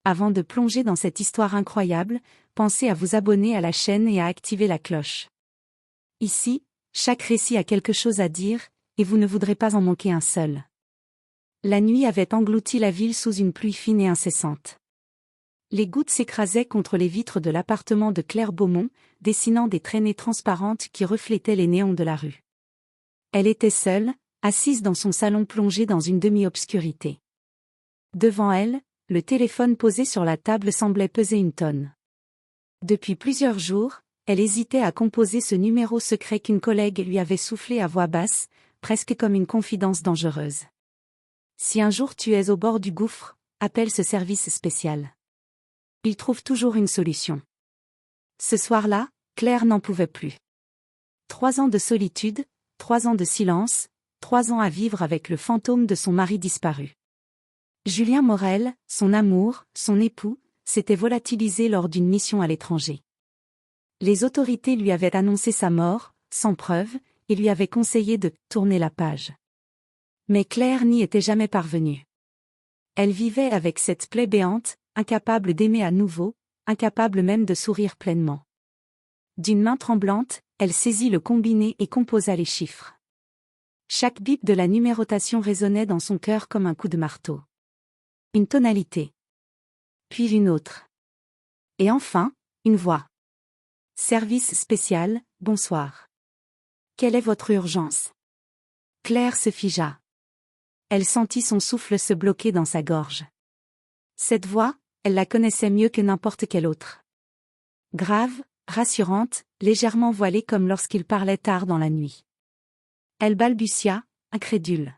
Avant de plonger dans cette histoire incroyable, pensez à vous abonner à la chaîne et à activer la cloche. Ici, chaque récit a quelque chose à dire, et vous ne voudrez pas en manquer un seul. La nuit avait englouti la ville sous une pluie fine et incessante. Les gouttes s'écrasaient contre les vitres de l'appartement de Claire Beaumont, dessinant des traînées transparentes qui reflétaient les néons de la rue. Elle était seule, assise dans son salon plongé dans une demi-obscurité. Devant elle, le téléphone posé sur la table semblait peser une tonne. Depuis plusieurs jours, elle hésitait à composer ce numéro secret qu'une collègue lui avait soufflé à voix basse, presque comme une confidence dangereuse. Si un jour tu es au bord du gouffre, appelle ce service spécial. Il trouve toujours une solution. Ce soir-là, Claire n'en pouvait plus. 3 ans de solitude, 3 ans de silence, 3 ans à vivre avec le fantôme de son mari disparu. Julien Morel, son amour, son époux, s'était volatilisé lors d'une mission à l'étranger. Les autorités lui avaient annoncé sa mort, sans preuve, et lui avaient conseillé de tourner la page. Mais Claire n'y était jamais parvenue. Elle vivait avec cette plaie béante, incapable d'aimer à nouveau, incapable même de sourire pleinement. D'une main tremblante, elle saisit le combiné et composa les chiffres. Chaque bip de la numérotation résonnait dans son cœur comme un coup de marteau. Une tonalité. Puis une autre. Et enfin, une voix. Service spécial, bonsoir. Quelle est votre urgence? Claire se figea. Elle sentit son souffle se bloquer dans sa gorge. Cette voix, elle la connaissait mieux que n'importe quelle autre. Grave, rassurante, légèrement voilée comme lorsqu'il parlait tard dans la nuit. Elle balbutia, incrédule.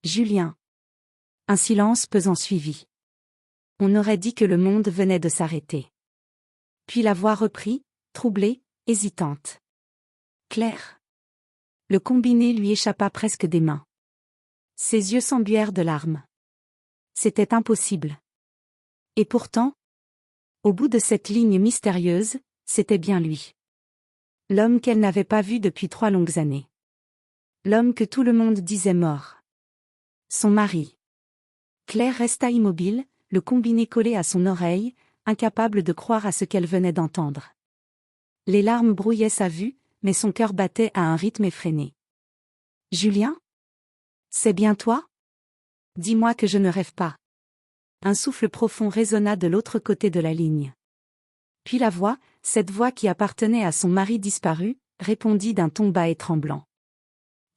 Julien. Un silence pesant suivit. On aurait dit que le monde venait de s'arrêter. Puis la voix reprit, troublée, hésitante. Claire. Le combiné lui échappa presque des mains. Ses yeux s'embuèrent de larmes. C'était impossible. Et pourtant, au bout de cette ligne mystérieuse, c'était bien lui. L'homme qu'elle n'avait pas vu depuis 3 longues années. L'homme que tout le monde disait mort. Son mari. Claire resta immobile, le combiné collé à son oreille, incapable de croire à ce qu'elle venait d'entendre. Les larmes brouillaient sa vue, mais son cœur battait à un rythme effréné. Julien? C'est bien toi? Dis-moi que je ne rêve pas. Un souffle profond résonna de l'autre côté de la ligne. Puis la voix, cette voix qui appartenait à son mari disparu, répondit d'un ton bas et tremblant.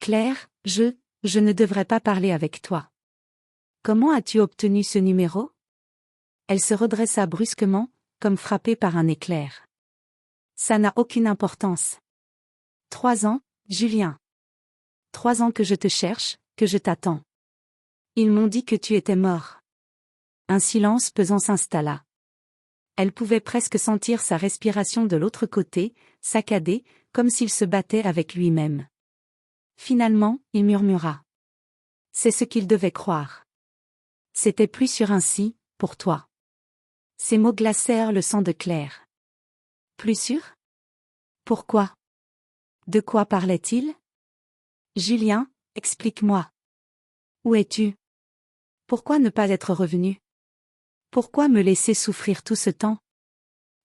Claire, je ne devrais pas parler avec toi. Comment as-tu obtenu ce numéro? Elle se redressa brusquement, comme frappée par un éclair. Ça n'a aucune importance. 3 ans, Julien. 3 ans que je te cherche, que je t'attends. Ils m'ont dit que tu étais mort. Un silence pesant s'installa. Elle pouvait presque sentir sa respiration de l'autre côté, saccadée, comme s'il se battait avec lui-même. Finalement, il murmura. C'est ce qu'il devait croire. C'était plus sûr ainsi, pour toi. Ces mots glacèrent le sang de Claire. Plus sûr? Pourquoi? De quoi parlait-il? Julien, explique-moi. Où es-tu? Pourquoi ne pas être revenu? Pourquoi me laisser souffrir tout ce temps?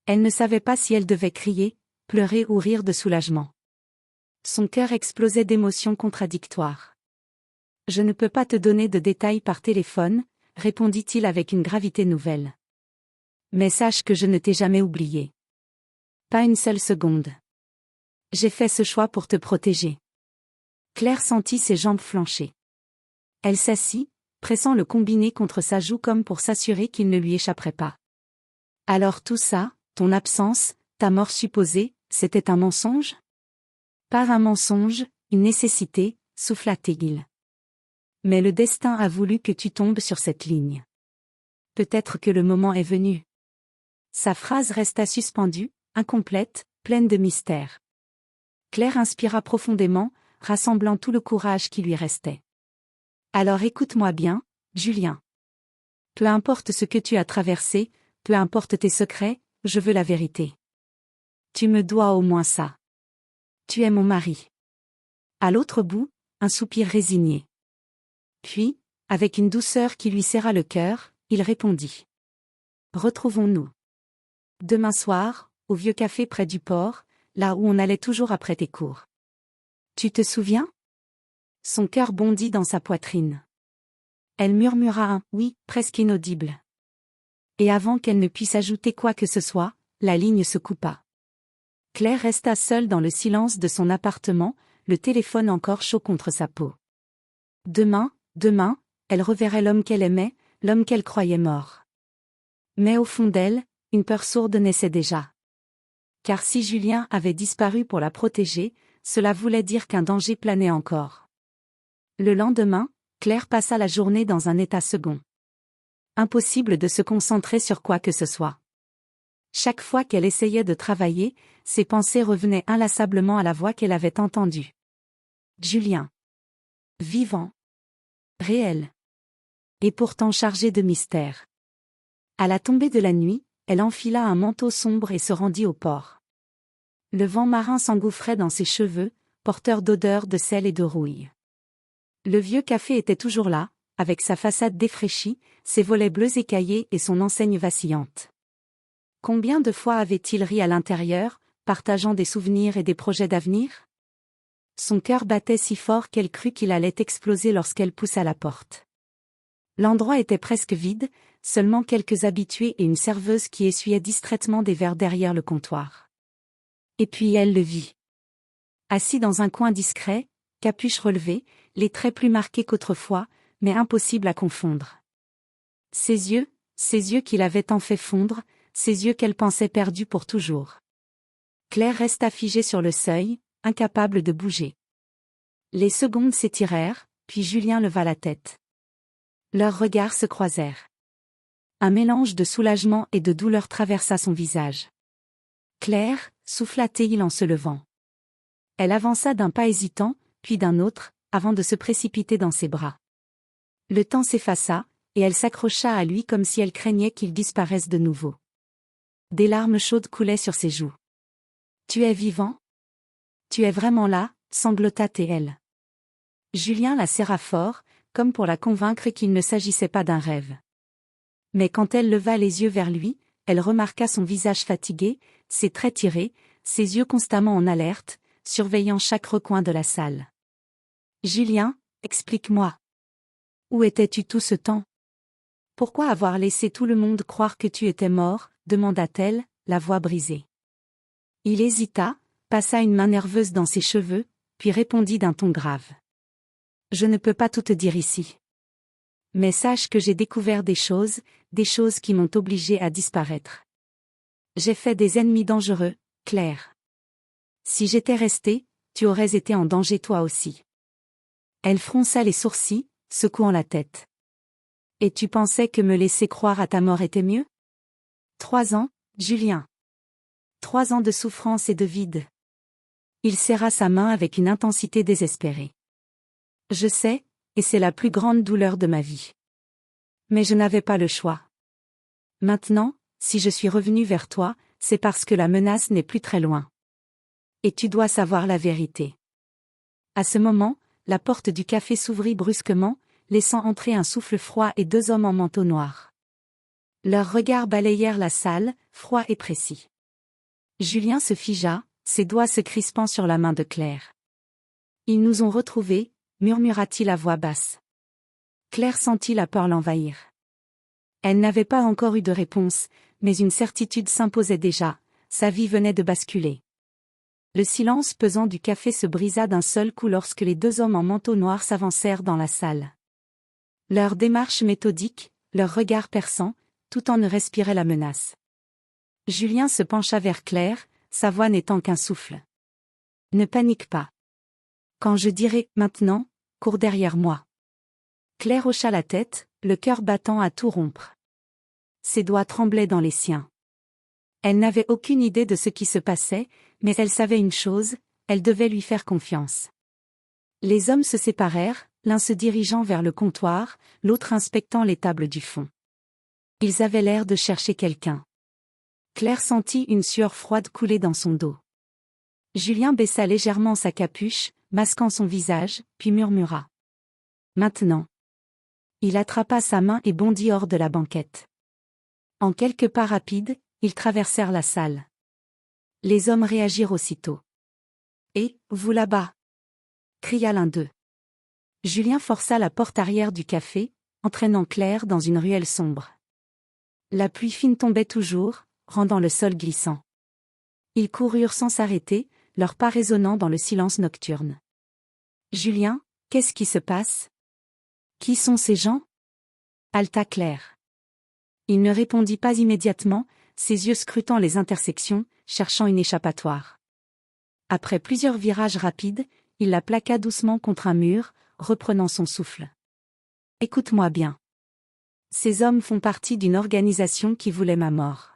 Elle ne savait pas si elle devait crier, pleurer ou rire de soulagement. Son cœur explosait d'émotions contradictoires. Je ne peux pas te donner de détails par téléphone, répondit-il avec une gravité nouvelle. Mais sache que je ne t'ai jamais oublié. Pas une seule seconde. J'ai fait ce choix pour te protéger. Claire sentit ses jambes flancher. Elle s'assit, pressant le combiné contre sa joue comme pour s'assurer qu'il ne lui échapperait pas. Alors tout ça, ton absence, ta mort supposée, c'était un mensonge? Pas un mensonge, une nécessité, souffla-t-il. Mais le destin a voulu que tu tombes sur cette ligne. Peut-être que le moment est venu. Sa phrase resta suspendue, incomplète, pleine de mystère. Claire inspira profondément, rassemblant tout le courage qui lui restait. Alors écoute-moi bien, Julien. Peu importe ce que tu as traversé, peu importe tes secrets, je veux la vérité. Tu me dois au moins ça. Tu es mon mari. À l'autre bout, un soupir résigné. Puis, avec une douceur qui lui serra le cœur, il répondit. Retrouvons-nous demain soir, au vieux café près du port, là où on allait toujours après tes cours. Tu te souviens? Son cœur bondit dans sa poitrine. Elle murmura un « oui » presque inaudible. Et avant qu'elle ne puisse ajouter quoi que ce soit, la ligne se coupa. Claire resta seule dans le silence de son appartement, le téléphone encore chaud contre sa peau. Demain, elle reverrait l'homme qu'elle aimait, l'homme qu'elle croyait mort. Mais au fond d'elle, une peur sourde naissait déjà. Car si Julien avait disparu pour la protéger, cela voulait dire qu'un danger planait encore. Le lendemain, Claire passa la journée dans un état second. Impossible de se concentrer sur quoi que ce soit. Chaque fois qu'elle essayait de travailler, ses pensées revenaient inlassablement à la voix qu'elle avait entendue. Julien. Vivant. Réel. Et pourtant chargé de mystère. À la tombée de la nuit, elle enfila un manteau sombre et se rendit au port. Le vent marin s'engouffrait dans ses cheveux, porteur d'odeurs de sel et de rouille. Le vieux café était toujours là, avec sa façade défraîchie, ses volets bleus écaillés et son enseigne vacillante. Combien de fois avait-il ri à l'intérieur, partageant des souvenirs et des projets d'avenir? Son cœur battait si fort qu'elle crut qu'il allait exploser lorsqu'elle poussa la porte. L'endroit était presque vide, seulement quelques habitués et une serveuse qui essuyait distraitement des verres derrière le comptoir. Et puis elle le vit. Assis dans un coin discret, capuche relevée, les traits plus marqués qu'autrefois, mais impossible à confondre. Ses yeux qu'il avait tant fait fondre, ses yeux qu'elle pensait perdus pour toujours. Claire resta figée sur le seuil, incapable de bouger. Les secondes s'étirèrent, puis Julien leva la tête. Leurs regards se croisèrent. Un mélange de soulagement et de douleur traversa son visage. Claire, souffla-t-il en se levant. Elle avança d'un pas hésitant, puis d'un autre, avant de se précipiter dans ses bras. Le temps s'effaça, et elle s'accrocha à lui comme si elle craignait qu'il disparaisse de nouveau. Des larmes chaudes coulaient sur ses joues. « Tu es vivant? Tu es vraiment là » sanglota-t-elle. Julien la serra fort, comme pour la convaincre qu'il ne s'agissait pas d'un rêve. Mais quand elle leva les yeux vers lui, elle remarqua son visage fatigué, ses traits tirés, ses yeux constamment en alerte, surveillant chaque recoin de la salle. « Julien, explique-moi. Où étais-tu tout ce temps? Pourquoi avoir laissé tout le monde croire que tu étais mort ?» demanda-t-elle, la voix brisée. Il hésita, passa une main nerveuse dans ses cheveux, puis répondit d'un ton grave. « Je ne peux pas tout te dire ici. Mais sache que j'ai découvert des choses qui m'ont obligé à disparaître. J'ai fait des ennemis dangereux, Claire. Si j'étais restée, tu aurais été en danger toi aussi. » Elle fronça les sourcils, secouant la tête. « Et tu pensais que me laisser croire à ta mort était mieux? 3 ans, Julien. 3 ans de souffrance et de vide. » Il serra sa main avec une intensité désespérée. « Je sais, et c'est la plus grande douleur de ma vie. Mais je n'avais pas le choix. Maintenant, si je suis revenu vers toi, c'est parce que la menace n'est plus très loin. Et tu dois savoir la vérité. » À ce moment, la porte du café s'ouvrit brusquement, laissant entrer un souffle froid et 2 hommes en manteau noir. Leurs regards balayèrent la salle, froids et précis. Julien se figea, ses doigts se crispant sur la main de Claire. « Ils nous ont retrouvés » murmura-t-il à voix basse. Claire sentit la peur l'envahir. Elle n'avait pas encore eu de réponse, mais une certitude s'imposait déjà, sa vie venait de basculer. Le silence pesant du café se brisa d'un seul coup lorsque les 2 hommes en manteau noir s'avancèrent dans la salle. Leur démarche méthodique, leur regard perçant, tout en ne respirait la menace. Julien se pencha vers Claire, sa voix n'étant qu'un souffle. « Ne panique pas. Quand je dirai « maintenant », cours derrière moi. » Claire hocha la tête, le cœur battant à tout rompre. Ses doigts tremblaient dans les siens. Elle n'avait aucune idée de ce qui se passait, mais elle savait une chose, elle devait lui faire confiance. Les hommes se séparèrent, l'un se dirigeant vers le comptoir, l'autre inspectant les tables du fond. Ils avaient l'air de chercher quelqu'un. Claire sentit une sueur froide couler dans son dos. Julien baissa légèrement sa capuche, masquant son visage, puis murmura. « Maintenant. » Il attrapa sa main et bondit hors de la banquette. En quelques pas rapides, ils traversèrent la salle. Les hommes réagirent aussitôt. « Et, vous là-bas » cria l'un d'eux. Julien força la porte arrière du café, entraînant Claire dans une ruelle sombre. La pluie fine tombait toujours, rendant le sol glissant. Ils coururent sans s'arrêter, leurs pas résonnant dans le silence nocturne. « Julien, qu'est-ce qui se passe ? Qui sont ces gens » haleta Claire. Il ne répondit pas immédiatement, ses yeux scrutant les intersections, cherchant une échappatoire. Après plusieurs virages rapides, il la plaqua doucement contre un mur, reprenant son souffle. « Écoute-moi bien. Ces hommes font partie d'une organisation qui voulait ma mort.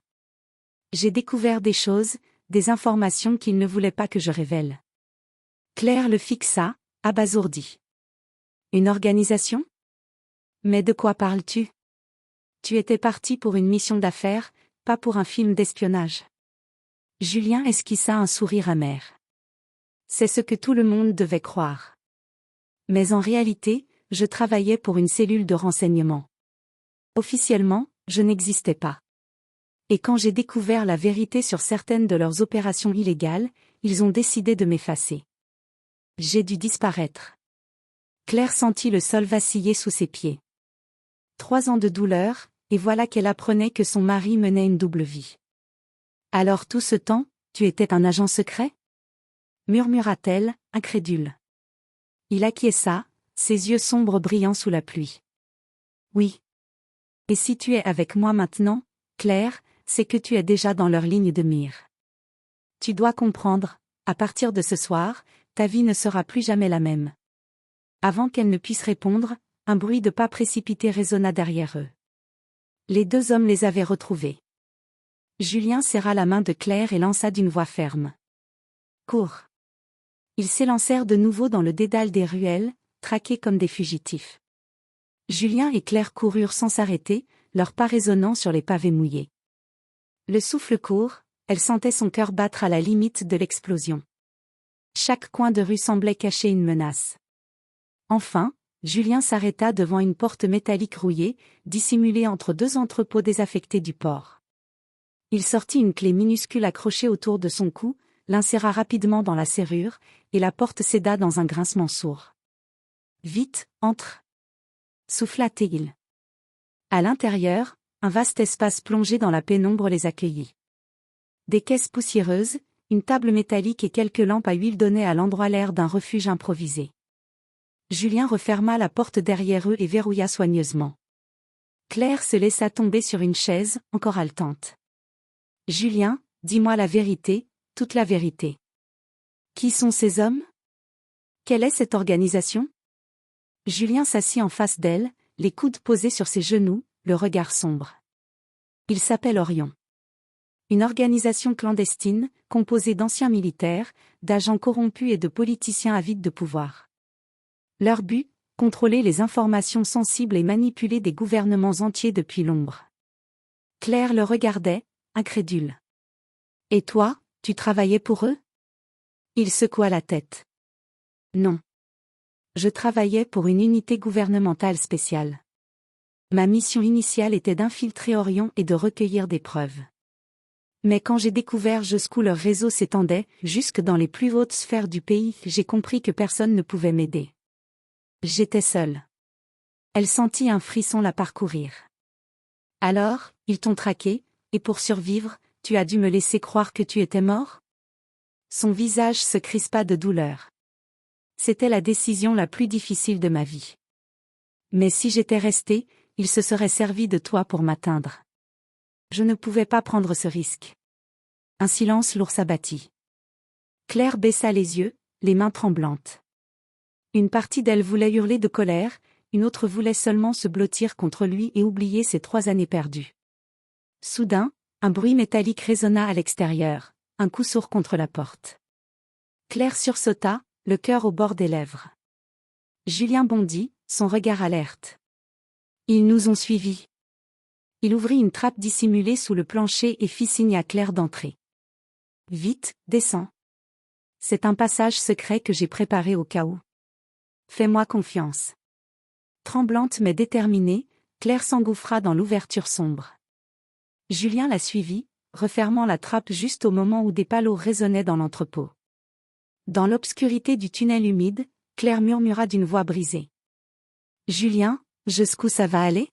J'ai découvert des choses, des informations qu'ils ne voulaient pas que je révèle. » Claire le fixa, abasourdie. « Une organisation ? Mais de quoi parles-tu ? Tu étais parti pour une mission d'affaires, pas pour un film d'espionnage. » Julien esquissa un sourire amer. C'est ce que tout le monde devait croire. Mais en réalité, je travaillais pour une cellule de renseignement. Officiellement, je n'existais pas. Et quand j'ai découvert la vérité sur certaines de leurs opérations illégales, ils ont décidé de m'effacer. J'ai dû disparaître. Claire sentit le sol vaciller sous ses pieds. 3 ans de douleur, et voilà qu'elle apprenait que son mari menait une double vie. Alors tout ce temps, tu étais un agent secret ? Murmura-t-elle, incrédule. Il acquiesça, ses yeux sombres brillant sous la pluie. Oui. Et si tu es avec moi maintenant, Claire, c'est que tu es déjà dans leur ligne de mire. Tu dois comprendre, à partir de ce soir, ta vie ne sera plus jamais la même. Avant qu'elle ne puisse répondre, un bruit de pas précipités résonna derrière eux. Les 2 hommes les avaient retrouvés. Julien serra la main de Claire et lança d'une voix ferme. « Cours !» Ils s'élancèrent de nouveau dans le dédale des ruelles, traqués comme des fugitifs. Julien et Claire coururent sans s'arrêter, leurs pas résonnant sur les pavés mouillés. Le souffle court, elle sentait son cœur battre à la limite de l'explosion. Chaque coin de rue semblait cacher une menace. Enfin, Julien s'arrêta devant une porte métallique rouillée, dissimulée entre 2 entrepôts désaffectés du port. Il sortit une clé minuscule accrochée autour de son cou, l'inséra rapidement dans la serrure, et la porte céda dans un grincement sourd. « Vite, entre !» souffla-t-il. À l'intérieur, un vaste espace plongé dans la pénombre les accueillit. Des caisses poussiéreuses, une table métallique et quelques lampes à huile donnaient à l'endroit l'air d'un refuge improvisé. Julien referma la porte derrière eux et verrouilla soigneusement. Claire se laissa tomber sur une chaise, encore haletante. « Julien, dis-moi la vérité, toute la vérité. Qui sont ces hommes ? Quelle est cette organisation ?» Julien s'assit en face d'elle, les coudes posés sur ses genoux, le regard sombre. « Il s'appelle Orion. Une organisation clandestine, composée d'anciens militaires, d'agents corrompus et de politiciens avides de pouvoir. Leur but, contrôler les informations sensibles et manipuler des gouvernements entiers depuis l'ombre. » Claire le regardait, incrédule. « Et toi, tu travaillais pour eux ? » Il secoua la tête. « Non. Je travaillais pour une unité gouvernementale spéciale. Ma mission initiale était d'infiltrer Orion et de recueillir des preuves. Mais quand j'ai découvert jusqu'où leur réseau s'étendait, jusque dans les plus hautes sphères du pays, j'ai compris que personne ne pouvait m'aider. J'étais seule. » Elle sentit un frisson la parcourir. « Alors, ils t'ont traqué, et pour survivre, tu as dû me laisser croire que tu étais mort ?» Son visage se crispa de douleur. « C'était la décision la plus difficile de ma vie. Mais si j'étais restée, ils se seraient servis de toi pour m'atteindre. Je ne pouvais pas prendre ce risque. » Un silence lourd s'abattit. Claire baissa les yeux, les mains tremblantes. Une partie d'elle voulait hurler de colère, une autre voulait seulement se blottir contre lui et oublier ses 3 années perdues. Soudain, un bruit métallique résonna à l'extérieur, un coup sourd contre la porte. Claire sursauta, le cœur au bord des lèvres. Julien bondit, son regard alerte. « Ils nous ont suivis. » Il ouvrit une trappe dissimulée sous le plancher et fit signe à Claire d'entrer. « Vite, descends. C'est un passage secret que j'ai préparé au cas où. Fais-moi confiance. » Tremblante mais déterminée, Claire s'engouffra dans l'ouverture sombre. Julien la suivit, refermant la trappe juste au moment où des palos résonnaient dans l'entrepôt. Dans l'obscurité du tunnel humide, Claire murmura d'une voix brisée. « Julien, jusqu'où ça va aller ?»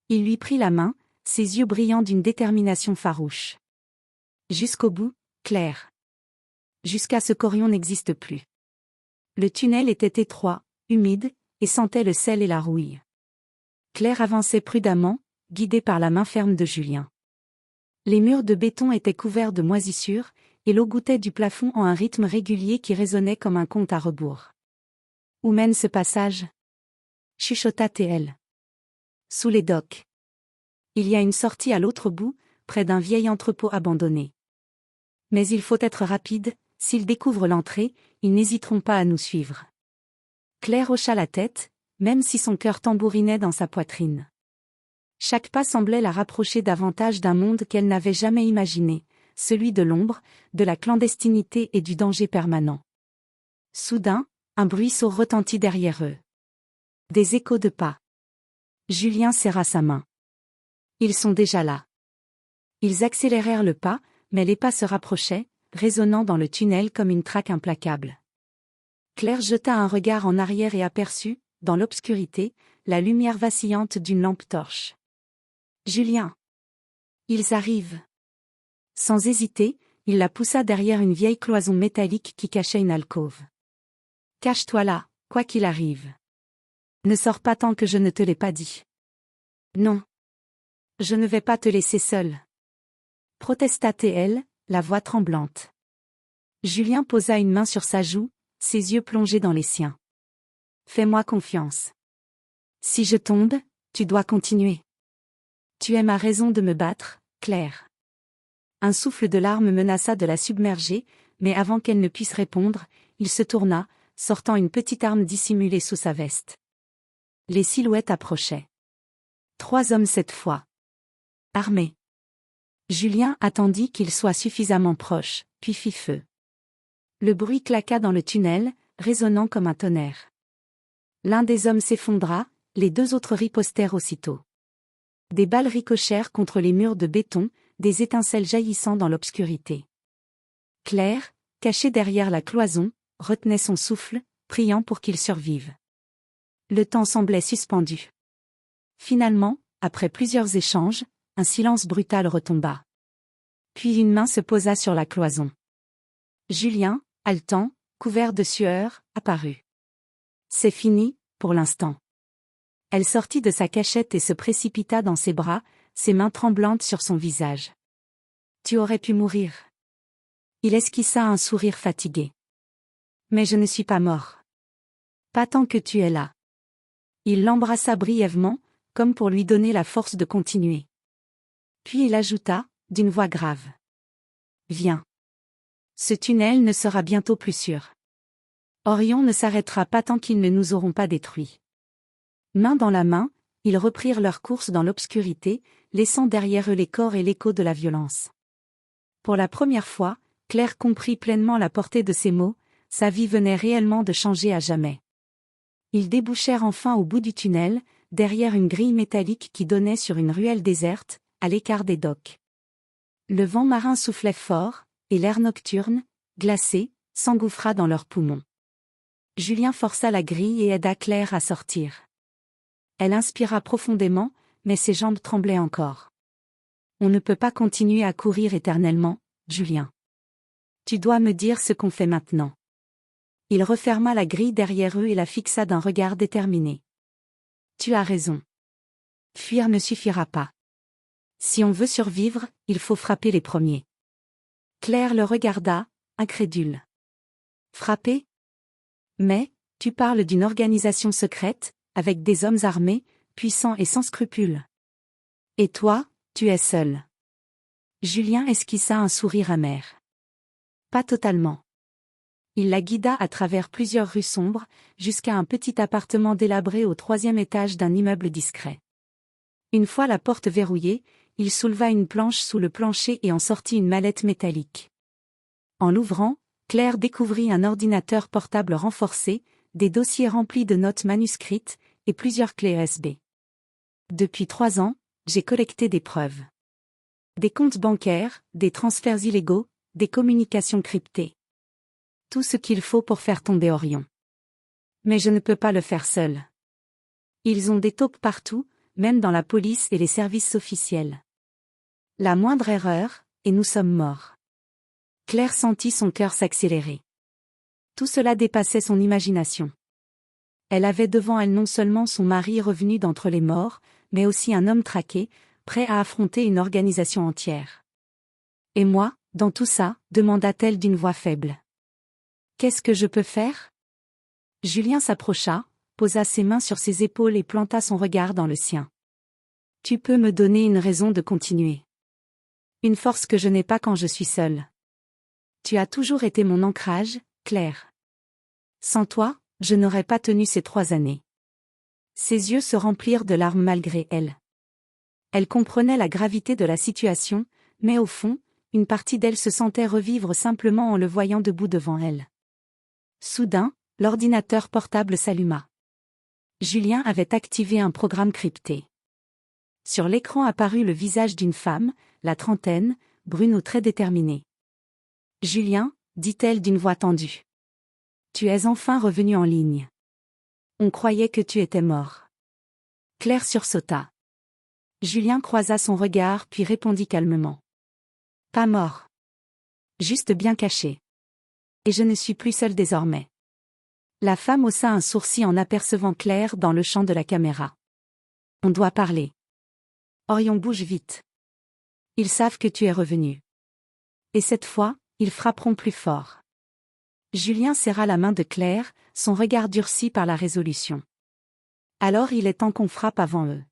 Il lui prit la main, ses yeux brillant d'une détermination farouche. « Jusqu'au bout, Claire. Jusqu'à ce qu'Orion n'existe plus. » Le tunnel était étroit, humide, et sentait le sel et la rouille. Claire avançait prudemment, guidée par la main ferme de Julien. Les murs de béton étaient couverts de moisissures, et l'eau gouttait du plafond en un rythme régulier qui résonnait comme un conte à rebours. « Où mène ce passage ?» chuchota TL. « Sous les docks. Il y a une sortie à l'autre bout, près d'un vieil entrepôt abandonné. Mais il faut être rapide, s'ils découvrent l'entrée, ils n'hésiteront pas à nous suivre. » Claire hocha la tête, même si son cœur tambourinait dans sa poitrine. Chaque pas semblait la rapprocher davantage d'un monde qu'elle n'avait jamais imaginé, celui de l'ombre, de la clandestinité et du danger permanent. Soudain, un bruit sourd retentit derrière eux. Des échos de pas. Julien serra sa main. Ils sont déjà là. Ils accélérèrent le pas, mais les pas se rapprochaient, résonnant dans le tunnel comme une traque implacable. Claire jeta un regard en arrière et aperçut, dans l'obscurité, la lumière vacillante d'une lampe torche. « Julien !» « Ils arrivent !» Sans hésiter, il la poussa derrière une vieille cloison métallique qui cachait une alcôve. « Cache-toi là, quoi qu'il arrive. Ne sors pas tant que je ne te l'ai pas dit. »« Non. Je ne vais pas te laisser seule. » protesta TL, la voix tremblante. Julien posa une main sur sa joue, ses yeux plongés dans les siens. « Fais-moi confiance. Si je tombe, tu dois continuer. Tu es ma raison de me battre, Claire. » Un souffle de larmes menaça de la submerger, mais avant qu'elle ne puisse répondre, il se tourna, sortant une petite arme dissimulée sous sa veste. Les silhouettes approchaient. 3 hommes cette fois. Armés. Julien attendit qu'ils soient suffisamment proches, puis fit feu. Le bruit claqua dans le tunnel, résonnant comme un tonnerre. L'un des hommes s'effondra, les 2 autres ripostèrent aussitôt. Des balles ricochèrent contre les murs de béton, des étincelles jaillissant dans l'obscurité. Claire, cachée derrière la cloison, retenait son souffle, priant pour qu'il survive. Le temps semblait suspendu. Finalement, après plusieurs échanges, un silence brutal retomba. Puis une main se posa sur la cloison. Julien, haletant, couvert de sueur, apparut. « C'est fini, pour l'instant. » Elle sortit de sa cachette et se précipita dans ses bras, ses mains tremblantes sur son visage. « Tu aurais pu mourir. » Il esquissa un sourire fatigué. « Mais je ne suis pas mort. Pas tant que tu es là. » Il l'embrassa brièvement, comme pour lui donner la force de continuer. Puis il ajouta, d'une voix grave. « Viens. Ce tunnel ne sera bientôt plus sûr. Orion ne s'arrêtera pas tant qu'ils ne nous auront pas détruits. » Main dans la main, ils reprirent leur course dans l'obscurité, laissant derrière eux les corps et l'écho de la violence. Pour la première fois, Claire comprit pleinement la portée de ces mots, sa vie venait réellement de changer à jamais. Ils débouchèrent enfin au bout du tunnel, derrière une grille métallique qui donnait sur une ruelle déserte, à l'écart des docks. Le vent marin soufflait fort, et l'air nocturne, glacé, s'engouffra dans leurs poumons. Julien força la grille et aida Claire à sortir. Elle inspira profondément, mais ses jambes tremblaient encore. « On ne peut pas continuer à courir éternellement, Julien. Tu dois me dire ce qu'on fait maintenant. » Il referma la grille derrière eux et la fixa d'un regard déterminé. « Tu as raison. Fuir ne suffira pas. Si on veut survivre, il faut frapper les premiers. » Claire le regarda, incrédule. « Frapper ? Mais, tu parles d'une organisation secrète, avec des hommes armés, puissants et sans scrupules. Et toi, tu es seul. » Julien esquissa un sourire amer. « Pas totalement. » Il la guida à travers plusieurs rues sombres, jusqu'à un petit appartement délabré au 3e étage d'un immeuble discret. Une fois la porte verrouillée, il souleva une planche sous le plancher et en sortit une mallette métallique. En l'ouvrant, Claire découvrit un ordinateur portable renforcé, des dossiers remplis de notes manuscrites, et plusieurs clés USB. « Depuis 3 ans, j'ai collecté des preuves. Des comptes bancaires, des transferts illégaux, des communications cryptées. Tout ce qu'il faut pour faire tomber Orion. Mais je ne peux pas le faire seul. Ils ont des taupes partout, même dans la police et les services officiels. La moindre erreur, et nous sommes morts. Claire sentit son cœur s'accélérer. Tout cela dépassait son imagination. Elle avait devant elle non seulement son mari revenu d'entre les morts, mais aussi un homme traqué, prêt à affronter une organisation entière. « Et moi, dans tout ça ?» demanda-t-elle d'une voix faible. « Qu'est-ce que je peux faire ?» Julien s'approcha, posa ses mains sur ses épaules et planta son regard dans le sien. « Tu peux me donner une raison de continuer. Une force que je n'ai pas quand je suis seule. Tu as toujours été mon ancrage, Claire. Sans toi, je n'aurais pas tenu ces 3 années. » Ses yeux se remplirent de larmes malgré elle. Elle comprenait la gravité de la situation, mais au fond, une partie d'elle se sentait revivre simplement en le voyant debout devant elle. Soudain, l'ordinateur portable s'alluma. Julien avait activé un programme crypté. Sur l'écran apparut le visage d'une femme, la trentaine, brune aux traits déterminés. « Julien » dit-elle d'une voix tendue. « Tu es enfin revenu en ligne. On croyait que tu étais mort. » Claire sursauta. Julien croisa son regard puis répondit calmement. « Pas mort. Juste bien caché. Et je ne suis plus seule désormais. » La femme haussa un sourcil en apercevant Claire dans le champ de la caméra. « On doit parler. Orion, bouge vite. Ils savent que tu es revenu. Et cette fois, ils frapperont plus fort. » Julien serra la main de Claire, son regard durci par la résolution. « Alors il est temps qu'on frappe avant eux. »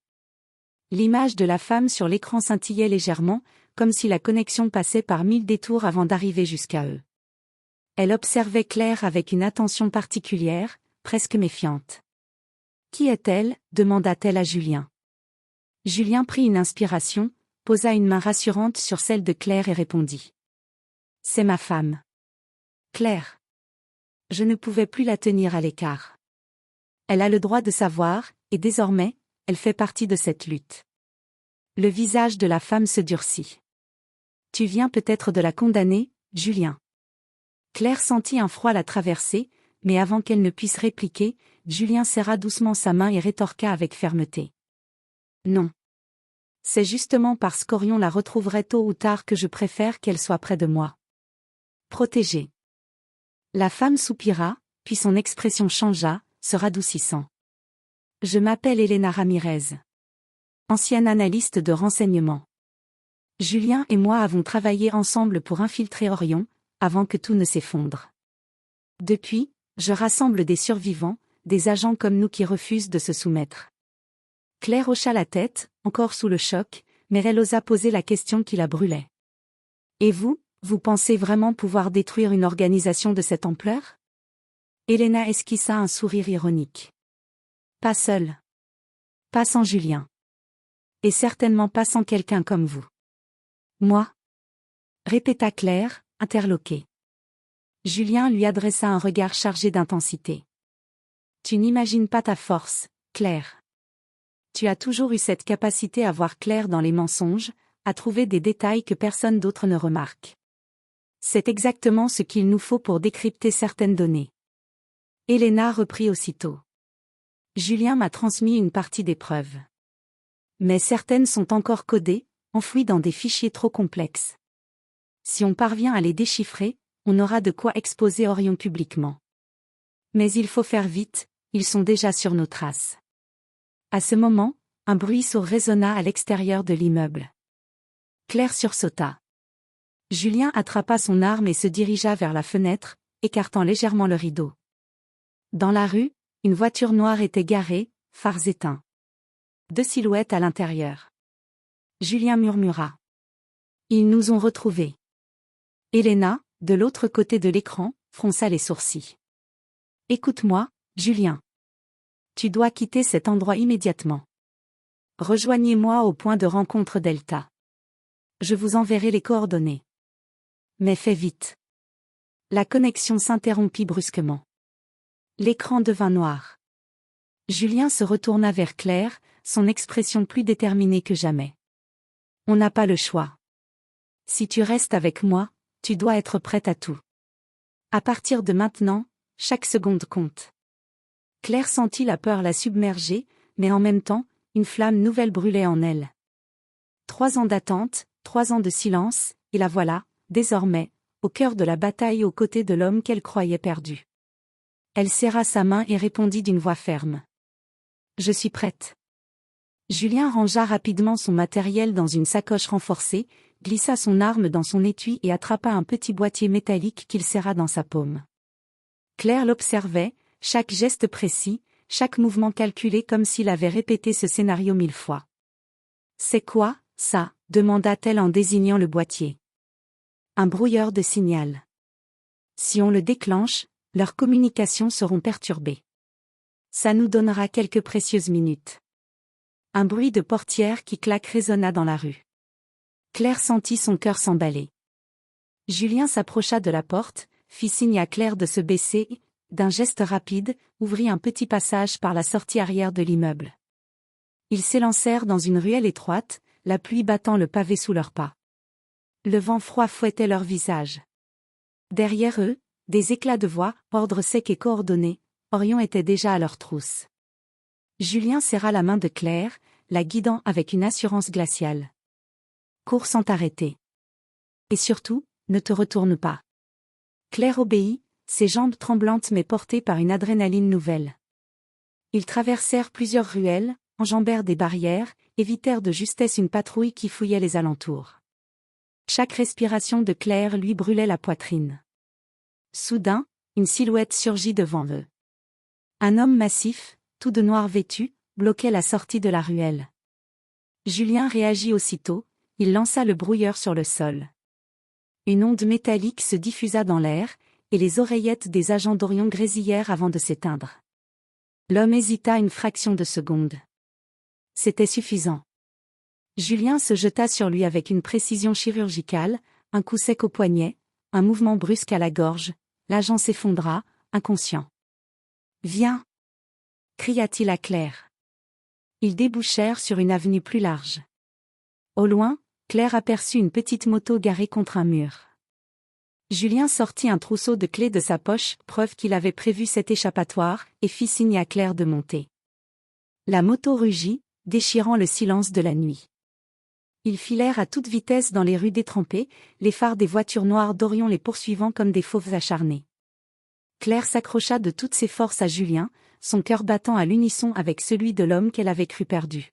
L'image de la femme sur l'écran scintillait légèrement, comme si la connexion passait par 1000 détours avant d'arriver jusqu'à eux. Elle observait Claire avec une attention particulière, presque méfiante. « Qui est-elle » demanda-t-elle à Julien. Julien prit une inspiration, posa une main rassurante sur celle de Claire et répondit. « C'est ma femme. Claire. » Je ne pouvais plus la tenir à l'écart. Elle a le droit de savoir, et désormais, elle fait partie de cette lutte. Le visage de la femme se durcit. « Tu viens peut-être de la condamner, Julien. » Claire sentit un froid la traverser, mais avant qu'elle ne puisse répliquer, Julien serra doucement sa main et rétorqua avec fermeté. « Non. C'est justement parce qu'Orion la retrouverait tôt ou tard que je préfère qu'elle soit près de moi. Protégée. » La femme soupira, puis son expression changea, se radoucissant. « Je m'appelle Elena Ramirez. Ancienne analyste de renseignement. Julien et moi avons travaillé ensemble pour infiltrer Orion, avant que tout ne s'effondre. Depuis, je rassemble des survivants, des agents comme nous qui refusent de se soumettre. » Claire hocha la tête, encore sous le choc, mais elle osa poser la question qui la brûlait. « Et vous, vous pensez vraiment pouvoir détruire une organisation de cette ampleur ?» Elena esquissa un sourire ironique. « Pas seule. Pas sans Julien. Et certainement pas sans quelqu'un comme vous. »« Moi ?» répéta Claire, interloquée. Julien lui adressa un regard chargé d'intensité. « Tu n'imagines pas ta force, Claire. Tu as toujours eu cette capacité à voir clair dans les mensonges, à trouver des détails que personne d'autre ne remarque. C'est exactement ce qu'il nous faut pour décrypter certaines données. » Elena reprit aussitôt. « Julien m'a transmis une partie des preuves. Mais certaines sont encore codées, enfouies dans des fichiers trop complexes. Si on parvient à les déchiffrer, on aura de quoi exposer Orion publiquement. Mais il faut faire vite, ils sont déjà sur nos traces. » À ce moment, un bruit sourd résonna à l'extérieur de l'immeuble. Claire sursauta. Julien attrapa son arme et se dirigea vers la fenêtre, écartant légèrement le rideau. Dans la rue, une voiture noire était garée, phares éteints. 2 silhouettes à l'intérieur. Julien murmura. « Ils nous ont retrouvés. » Elena, de l'autre côté de l'écran, fronça les sourcils. « Écoute-moi, Julien. Tu dois quitter cet endroit immédiatement. Rejoignez-moi au point de rencontre Delta. Je vous enverrai les coordonnées. Mais fais vite. » La connexion s'interrompit brusquement. L'écran devint noir. Julien se retourna vers Claire, son expression plus déterminée que jamais. « On n'a pas le choix. Si tu restes avec moi, tu dois être prête à tout. À partir de maintenant, chaque seconde compte. Claire sentit la peur la submerger, mais en même temps, une flamme nouvelle brûlait en elle. 3 ans d'attente, 3 ans de silence, et la voilà, désormais, au cœur de la bataille aux côtés de l'homme qu'elle croyait perdu. Elle serra sa main et répondit d'une voix ferme. Je suis prête. Julien rangea rapidement son matériel dans une sacoche renforcée, glissa son arme dans son étui et attrapa un petit boîtier métallique qu'il serra dans sa paume. Claire l'observait, chaque geste précis, chaque mouvement calculé comme s'il avait répété ce scénario 1000 fois. « C'est quoi, ça ?» demanda-t-elle en désignant le boîtier. « Un brouilleur de signal. Si on le déclenche, leurs communications seront perturbées. Ça nous donnera quelques précieuses minutes. » Un bruit de portière qui claque résonna dans la rue. Claire sentit son cœur s'emballer. Julien s'approcha de la porte, fit signe à Claire de se baisser et, d'un geste rapide, ouvrit un petit passage par la sortie arrière de l'immeuble. Ils s'élancèrent dans une ruelle étroite, la pluie battant le pavé sous leurs pas. Le vent froid fouettait leurs visages. Derrière eux, des éclats de voix, ordres secs et coordonnés, Orion était déjà à leur trousse. Julien serra la main de Claire, la guidant avec une assurance glaciale. Cours sans t'arrêter. Et surtout, ne te retourne pas. Claire obéit, ses jambes tremblantes mais portées par une adrénaline nouvelle. Ils traversèrent plusieurs ruelles, enjambèrent des barrières, évitèrent de justesse une patrouille qui fouillait les alentours. Chaque respiration de Claire lui brûlait la poitrine. Soudain, une silhouette surgit devant eux. Un homme massif, tout de noir vêtu, bloquait la sortie de la ruelle. Julien réagit aussitôt, il lança le brouilleur sur le sol. Une onde métallique se diffusa dans l'air, et les oreillettes des agents d'Orion grésillèrent avant de s'éteindre. L'homme hésita une fraction de seconde. C'était suffisant. Julien se jeta sur lui avec une précision chirurgicale, un coup sec au poignet, un mouvement brusque à la gorge, l'agent s'effondra, inconscient. « Viens !» cria-t-il à Claire. Ils débouchèrent sur une avenue plus large. Au loin, Claire aperçut une petite moto garée contre un mur. Julien sortit un trousseau de clés de sa poche, preuve qu'il avait prévu cet échappatoire, et fit signe à Claire de monter. La moto rugit, déchirant le silence de la nuit. Ils filèrent à toute vitesse dans les rues détrempées, les phares des voitures noires d'Orion les poursuivant comme des fauves acharnés. Claire s'accrocha de toutes ses forces à Julien, son cœur battant à l'unisson avec celui de l'homme qu'elle avait cru perdu.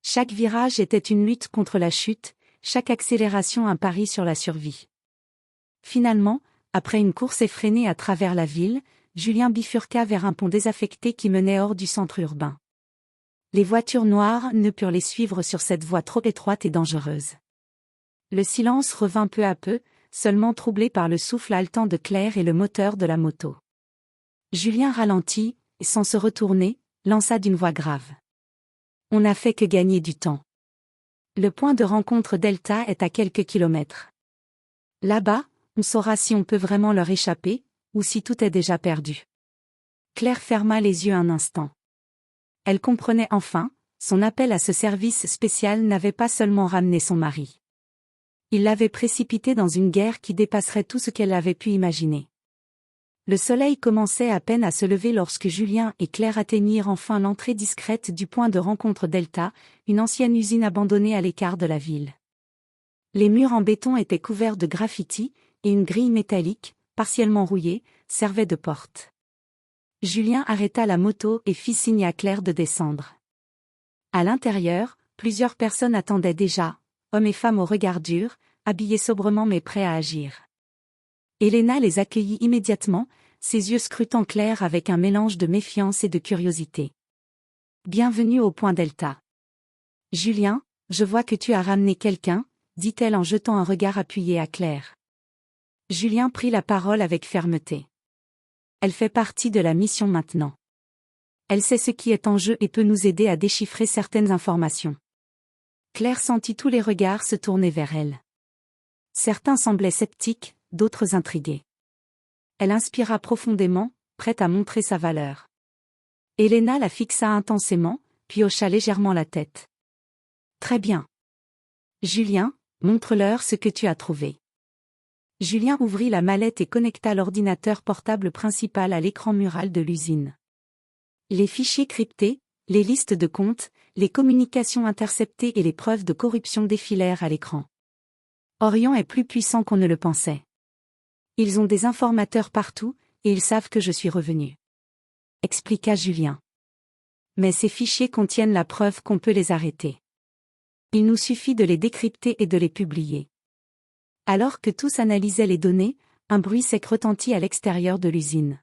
Chaque virage était une lutte contre la chute, chaque accélération un pari sur la survie. Finalement, après une course effrénée à travers la ville, Julien bifurqua vers un pont désaffecté qui menait hors du centre urbain. Les voitures noires ne purent les suivre sur cette voie trop étroite et dangereuse. Le silence revint peu à peu, seulement troublé par le souffle haletant de Claire et le moteur de la moto. Julien ralentit, et sans se retourner, lança d'une voix grave. « On n'a fait que gagner du temps. Le point de rencontre Delta est à quelques kilomètres. Là-bas, on saura si on peut vraiment leur échapper, ou si tout est déjà perdu. » Claire ferma les yeux un instant. Elle comprenait enfin, son appel à ce service spécial n'avait pas seulement ramené son mari. Il l'avait précipitée dans une guerre qui dépasserait tout ce qu'elle avait pu imaginer. Le soleil commençait à peine à se lever lorsque Julien et Claire atteignirent enfin l'entrée discrète du point de rencontre Delta, une ancienne usine abandonnée à l'écart de la ville. Les murs en béton étaient couverts de graffitis, et une grille métallique, partiellement rouillée, servait de porte. Julien arrêta la moto et fit signe à Claire de descendre. À l'intérieur, plusieurs personnes attendaient déjà, hommes et femmes au regard dur, habillés sobrement mais prêts à agir. Helena les accueillit immédiatement, ses yeux scrutant Claire avec un mélange de méfiance et de curiosité. « Bienvenue au point Delta. Julien, je vois que tu as ramené quelqu'un, » dit-elle en jetant un regard appuyé à Claire. Julien prit la parole avec fermeté. Elle fait partie de la mission maintenant. Elle sait ce qui est en jeu et peut nous aider à déchiffrer certaines informations. Claire sentit tous les regards se tourner vers elle. Certains semblaient sceptiques, d'autres intrigués. Elle inspira profondément, prête à montrer sa valeur. Helena la fixa intensément, puis hocha légèrement la tête. « Très bien. Julien, Montre-leur ce que tu as trouvé. Julien ouvrit la mallette et connecta l'ordinateur portable principal à l'écran mural de l'usine. Les fichiers cryptés, les listes de comptes, les communications interceptées et les preuves de corruption défilèrent à l'écran. Orion est plus puissant qu'on ne le pensait. Ils ont des informateurs partout, et ils savent que je suis revenu. Expliqua Julien. Mais ces fichiers contiennent la preuve qu'on peut les arrêter. Il nous suffit de les décrypter et de les publier. Alors que tous analysaient les données, un bruit sec retentit à l'extérieur de l'usine.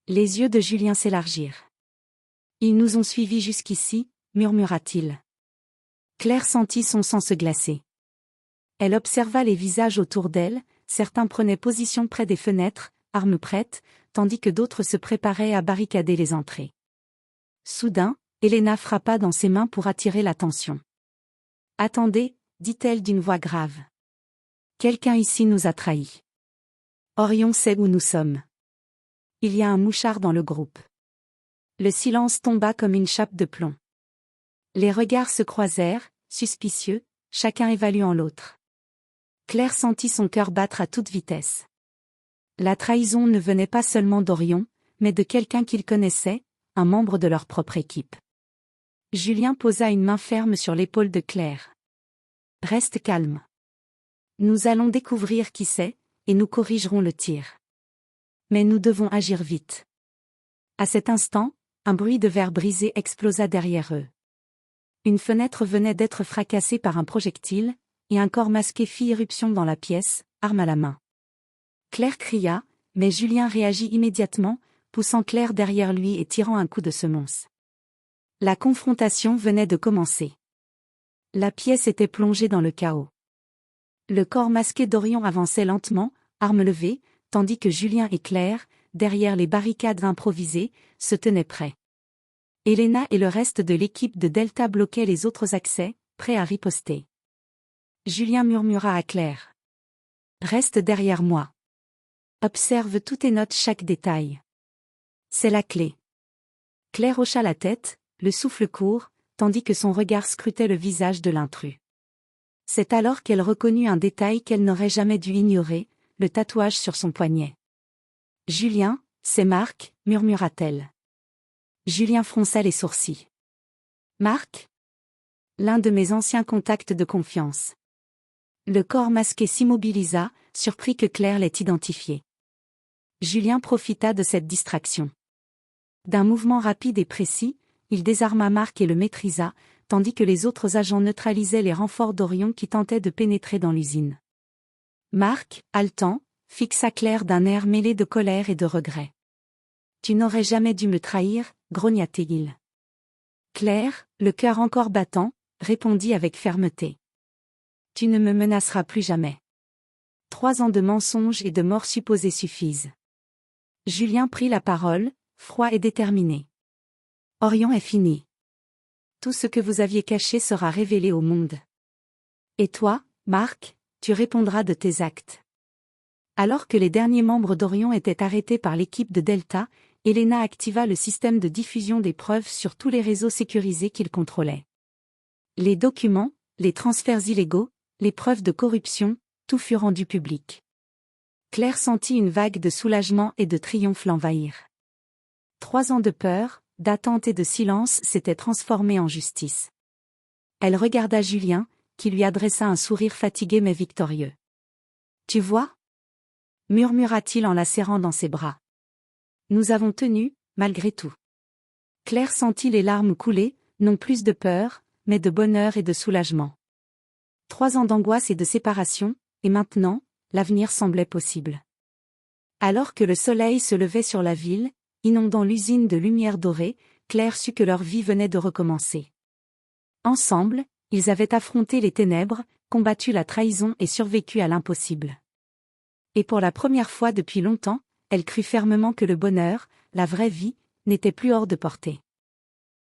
Les yeux de Julien s'élargirent. Ils nous ont suivis jusqu'ici, murmura-t-il. Claire sentit son sang se glacer. Elle observa les visages autour d'elle, certains prenaient position près des fenêtres, armes prêtes, tandis que d'autres se préparaient à barricader les entrées. Soudain, Elena frappa dans ses mains pour attirer l'attention. « Attendez, dit-elle d'une voix grave. Quelqu'un ici nous a trahis. Orion sait où nous sommes. Il y a un mouchard dans le groupe. » Le silence tomba comme une chape de plomb. Les regards se croisèrent, suspicieux, chacun évaluant l'autre. Claire sentit son cœur battre à toute vitesse. La trahison ne venait pas seulement d'Orion, mais de quelqu'un qu'il connaissait, un membre de leur propre équipe. Julien posa une main ferme sur l'épaule de Claire. « Reste calme. Nous allons découvrir qui c'est, et nous corrigerons le tir. Mais nous devons agir vite. » À cet instant, un bruit de verre brisé explosa derrière eux. Une fenêtre venait d'être fracassée par un projectile, et un corps masqué fit irruption dans la pièce, arme à la main. Claire cria, mais Julien réagit immédiatement, poussant Claire derrière lui et tirant un coup de semonce. La confrontation venait de commencer. La pièce était plongée dans le chaos. Le corps masqué d'Orion avançait lentement, arme levée, tandis que Julien et Claire, derrière les barricades improvisées, se tenaient prêts. Elena et le reste de l'équipe de Delta bloquaient les autres accès, prêts à riposter. Julien murmura à Claire. « Reste derrière moi. Observe tout et note chaque détail. C'est la clé. » Claire hocha la tête, le souffle court, tandis que son regard scrutait le visage de l'intrus. C'est alors qu'elle reconnut un détail qu'elle n'aurait jamais dû ignorer, le tatouage sur son poignet. « Julien, c'est Marc, murmura-t-elle. Julien fronça les sourcils. « Marc ? L'un de mes anciens contacts de confiance. » Le corps masqué s'immobilisa, surpris que Claire l'ait identifié. Julien profita de cette distraction. D'un mouvement rapide et précis, il désarma Marc et le maîtrisa, tandis que les autres agents neutralisaient les renforts d'Orion qui tentaient de pénétrer dans l'usine. Marc, haletant, fixa Claire d'un air mêlé de colère et de regret. « Tu n'aurais jamais dû me trahir, grogna-t-il. Claire, le cœur encore battant, répondit avec fermeté. « Tu ne me menaceras plus jamais. 3 ans de mensonges et de morts supposées suffisent. » Julien prit la parole, froid et déterminé. « Orion est fini. Tout ce que vous aviez caché sera révélé au monde. Et toi, Marc, tu répondras de tes actes. » Alors que les derniers membres d'Orion étaient arrêtés par l'équipe de Delta, Elena activa le système de diffusion des preuves sur tous les réseaux sécurisés qu'il contrôlait. Les documents, les transferts illégaux, les preuves de corruption, tout fut rendu public. Claire sentit une vague de soulagement et de triomphe l'envahir. 3 ans de peur, d'attente et de silence s'étaient transformés en justice. Elle regarda Julien, qui lui adressa un sourire fatigué mais victorieux. « Tu vois ? » murmura-t-il en la serrant dans ses bras. « Nous avons tenu, malgré tout. » Claire sentit les larmes couler, non plus de peur, mais de bonheur et de soulagement. 3 ans d'angoisse et de séparation, et maintenant, l'avenir semblait possible. Alors que le soleil se levait sur la ville, inondant l'usine de lumière dorée, Claire sut que leur vie venait de recommencer. Ensemble, ils avaient affronté les ténèbres, combattu la trahison et survécu à l'impossible. Et pour la première fois depuis longtemps, elle crut fermement que le bonheur, la vraie vie, n'était plus hors de portée.